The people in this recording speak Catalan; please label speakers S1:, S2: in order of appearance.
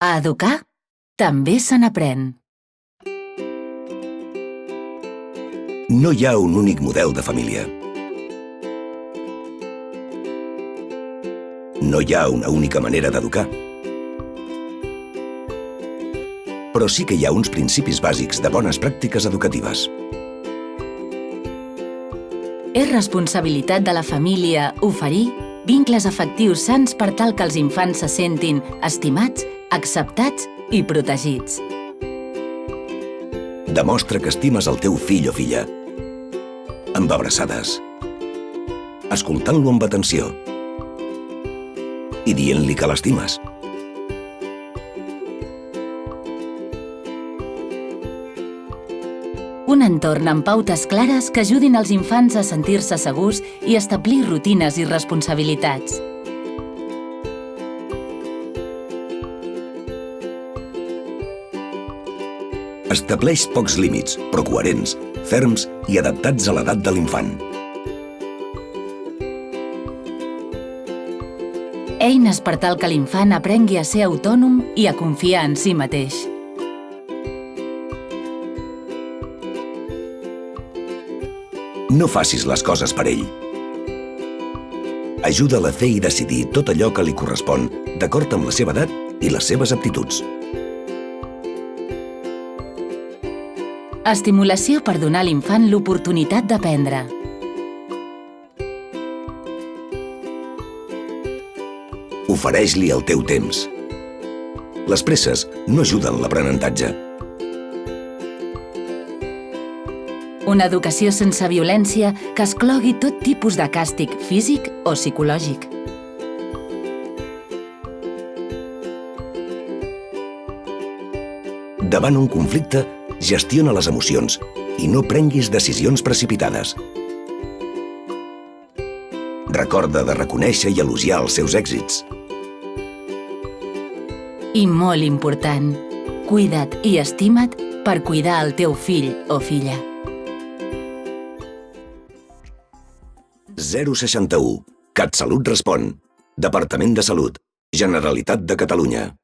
S1: A educar també se n'aprèn.
S2: No hi ha un únic model de família. No hi ha una única manera d'educar. Però sí que hi ha uns principis bàsics de bones pràctiques educatives.
S1: És responsabilitat de la família oferir vincles afectius sans per tal que els infants se sentin estimats, acceptats i protegits.
S2: Demostra que estimes el teu fill o filla, amb abraçades, escoltant-lo amb atenció i dient-li que l'estimes.
S1: Un entorn amb pautes clares que ajudin els infants a sentir-se segurs i establir rutines i responsabilitats.
S2: Estableix pocs límits, però coherents, ferms i adaptats a l'edat de l'infant.
S1: Eines per tal que l'infant aprengui a ser autònom i a confiar en si mateix.
S2: No facis les coses per ell. Ajuda'l a fer i decidir tot allò que li correspon d'acord amb la seva edat i les seves aptituds.
S1: Estimulació per donar a l'infant l'oportunitat d'aprendre.
S2: Ofereix-li el teu temps. Les presses no ajuden l'aprenentatge.
S1: Una educació sense violència que exclogui tot tipus de càstig físic o psicològic.
S2: Davant un conflicte, gestiona les emocions i no prenguis decisions precipitades. Recorda de reconèixer i elogiar els seus èxits.
S1: I molt important, cuida't i estima't per cuidar el teu fill o filla.
S2: 061. CatSalut respon. Departament de Salut. Generalitat de Catalunya.